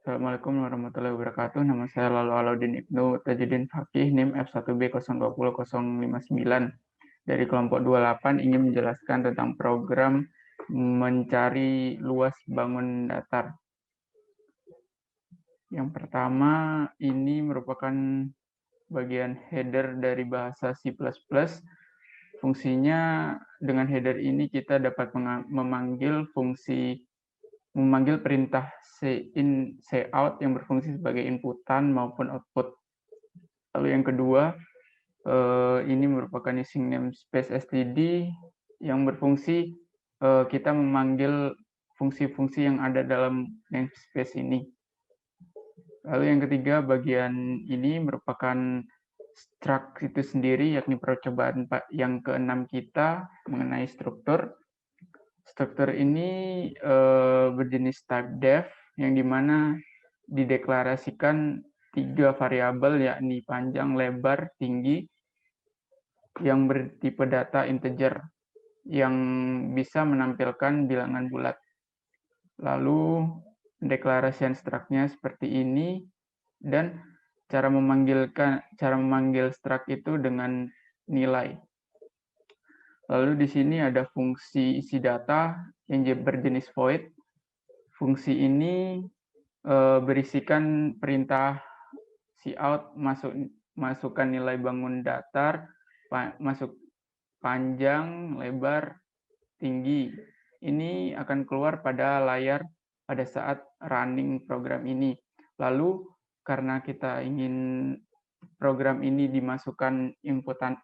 Assalamualaikum warahmatullahi wabarakatuh. Nama saya Lalu Alaudin Ibnu Tajuddin Fakih, NIM F1B0200059. Dari kelompok 28 ingin menjelaskan tentang program mencari luas bangun datar. Yang pertama, ini merupakan bagian header dari bahasa C++. Fungsinya dengan header ini kita dapat memanggil perintah in, cout yang berfungsi sebagai inputan maupun output. Lalu yang kedua, ini merupakan using namespace std yang berfungsi kita memanggil fungsi-fungsi yang ada dalam namespace ini. Lalu yang ketiga, bagian ini merupakan struct itu sendiri, yakni percobaan yang ke-6 kita mengenai struktur. Struktur ini berjenis type def, yang dimana dideklarasikan 3 variabel, yakni panjang, lebar, tinggi, yang bertipe data integer, yang bisa menampilkan bilangan bulat. Lalu deklarasian struct-nya seperti ini, dan cara memanggil struct itu dengan nilai. Lalu di sini ada fungsi isi data yang berjenis void. Fungsi ini berisikan perintah cout masukkan nilai bangun datar, masuk panjang, lebar, tinggi. Ini akan keluar pada layar pada saat running program ini. Lalu karena kita ingin program ini dimasukkan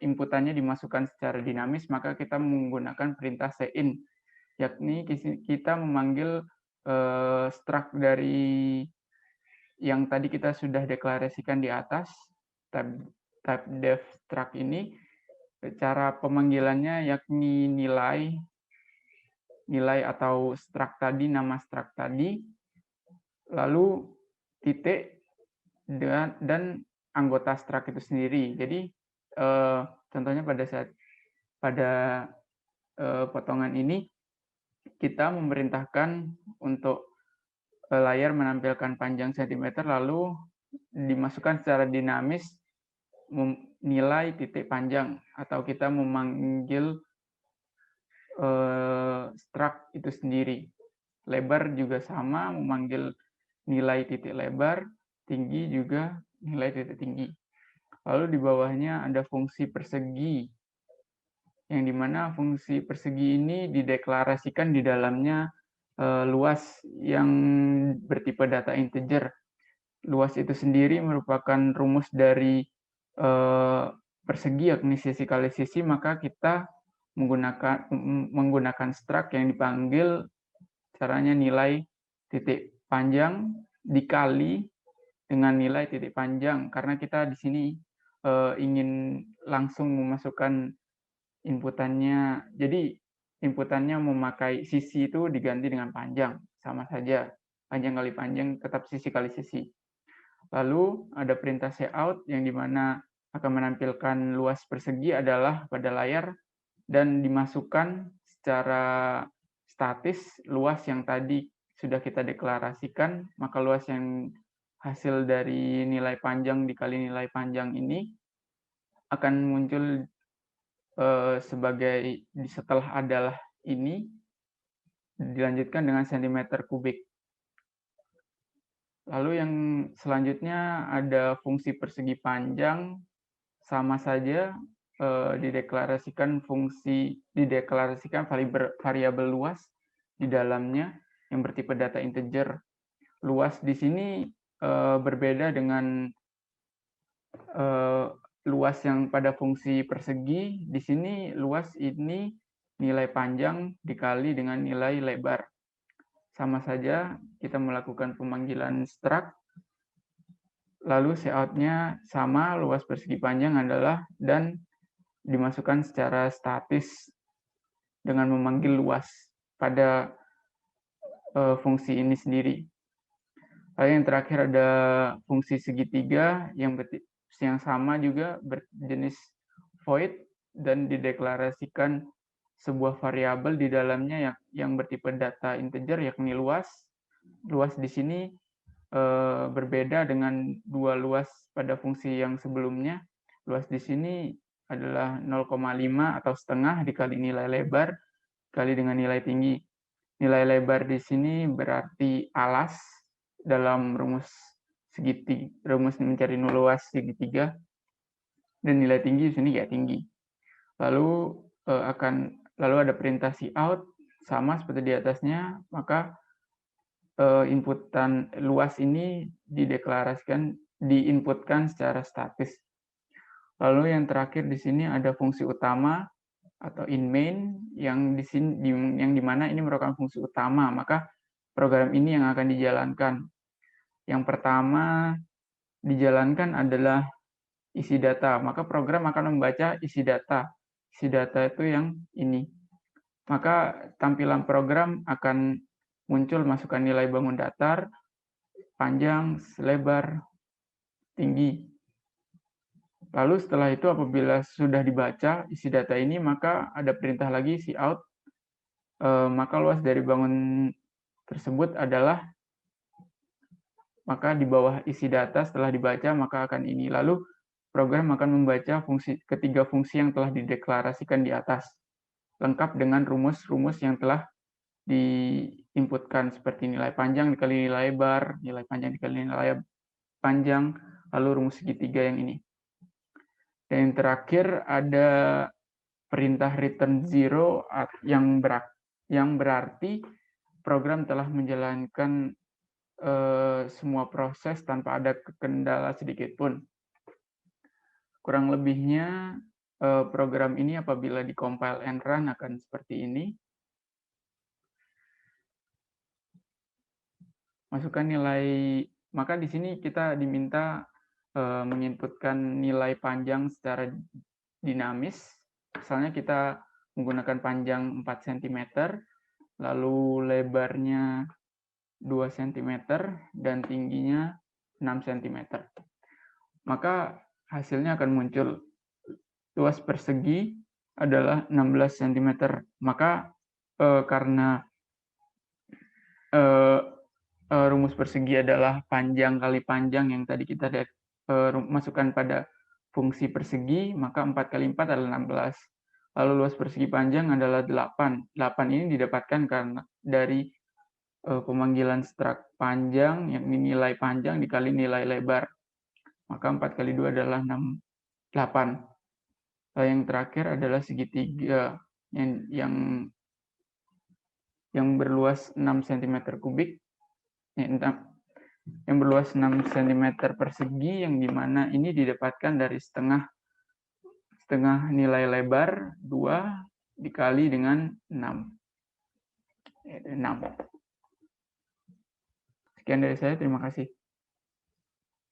inputannya dimasukkan secara dinamis, maka kita menggunakan perintah cin, yakni kita memanggil struct dari yang tadi kita sudah deklarasikan di atas, type def struct ini. Cara pemanggilannya yakni nilai atau struct tadi, nama struct tadi, lalu titik dan anggota struct itu sendiri. Jadi contohnya pada potongan ini kita memerintahkan untuk layar menampilkan panjang cm, lalu dimasukkan secara dinamis nilai titik panjang, atau kita memanggil struct itu sendiri. Lebar juga sama, memanggil nilai titik lebar, tinggi juga nilai titik tinggi. Lalu di bawahnya ada fungsi persegi, yang dimana fungsi persegi ini dideklarasikan di dalamnya luas yang bertipe data integer. Luas itu sendiri merupakan rumus dari persegi, yakni sisi kali sisi, maka kita menggunakan struct yang dipanggil caranya nilai titik panjang dikali dengan nilai titik panjang, karena kita di sini ingin langsung memasukkan inputannya. Jadi inputannya memakai sisi itu diganti dengan panjang, sama saja. Panjang kali panjang tetap sisi kali sisi. Lalu ada perintah cout yang dimana akan menampilkan luas persegi adalah pada layar dan dimasukkan secara statis luas yang tadi sudah kita deklarasikan, maka luas yang hasil dari nilai panjang dikali nilai panjang ini akan muncul sebagai setelah adalah ini dilanjutkan dengan cm kubik. Lalu yang selanjutnya ada fungsi persegi panjang, sama saja dideklarasikan variabel luas di dalamnya yang bertipe data integer. Luas di sini berbeda dengan luas yang pada fungsi persegi. Di sini luas ini nilai panjang dikali dengan nilai lebar. Sama saja kita melakukan pemanggilan struct, lalu cout-nya sama, luas persegi panjang adalah, dan dimasukkan secara statis dengan memanggil luas pada fungsi ini sendiri. Lalu yang terakhir ada fungsi segitiga yang sama juga berjenis void dan dideklarasikan sebuah variabel di dalamnya yang bertipe data integer, yakni luas. Luas di sini berbeda dengan dua luas pada fungsi yang sebelumnya. Luas di sini adalah 0,5 atau setengah dikali nilai lebar kali dengan nilai tinggi. Nilai lebar di sini berarti alas dalam rumus segitiga, rumus mencari luas segitiga, dan nilai tinggi di sini ya tinggi. Lalu lalu ada perintah cout sama seperti di atasnya, maka inputan luas ini diinputkan secara statis. Lalu yang terakhir di sini ada fungsi utama atau in main yang di sini yang dimana ini merupakan fungsi utama, maka program ini yang akan dijalankan. Yang pertama dijalankan adalah isi data, maka program akan membaca isi data. Isi data itu yang ini. Maka tampilan program akan muncul masukkan nilai bangun datar, panjang, lebar, tinggi. Lalu setelah itu apabila sudah dibaca isi data ini, maka ada perintah lagi cout. Maka luas dari bangun tersebut adalah, maka di bawah isi data setelah dibaca maka akan ini. Lalu program akan membaca ketiga fungsi yang telah dideklarasikan di atas, lengkap dengan rumus-rumus yang telah diinputkan seperti nilai panjang dikali nilai lebar, nilai panjang dikali nilai panjang, lalu rumus segitiga yang ini. Dan yang terakhir ada perintah return zero yang berarti program telah menjalankan semua proses tanpa ada kendala sedikit pun. Kurang lebihnya program ini apabila di-compile and run akan seperti ini. Masukkan nilai, maka di sini kita diminta menginputkan nilai panjang secara dinamis. Misalnya kita menggunakan panjang 4 cm, lalu lebarnya 2 cm, dan tingginya 6 cm. Maka hasilnya akan muncul luas persegi adalah 16 cm. Maka karena rumus persegi adalah panjang kali panjang yang tadi kita masukkan pada fungsi persegi, maka 4 kali 4 adalah 16. Lalu luas persegi panjang adalah 8. 8 ini didapatkan karena dari pemanggilan struk panjang, yang nilai panjang dikali nilai lebar. Maka 4 kali 2 adalah 8. Lalu yang terakhir adalah segitiga yang berluas 6 cm kubik. Yang berluas 6 cm persegi, yang dimana ini didapatkan dari setengah nilai lebar 2 dikali dengan 6. Sekian dari saya, terima kasih.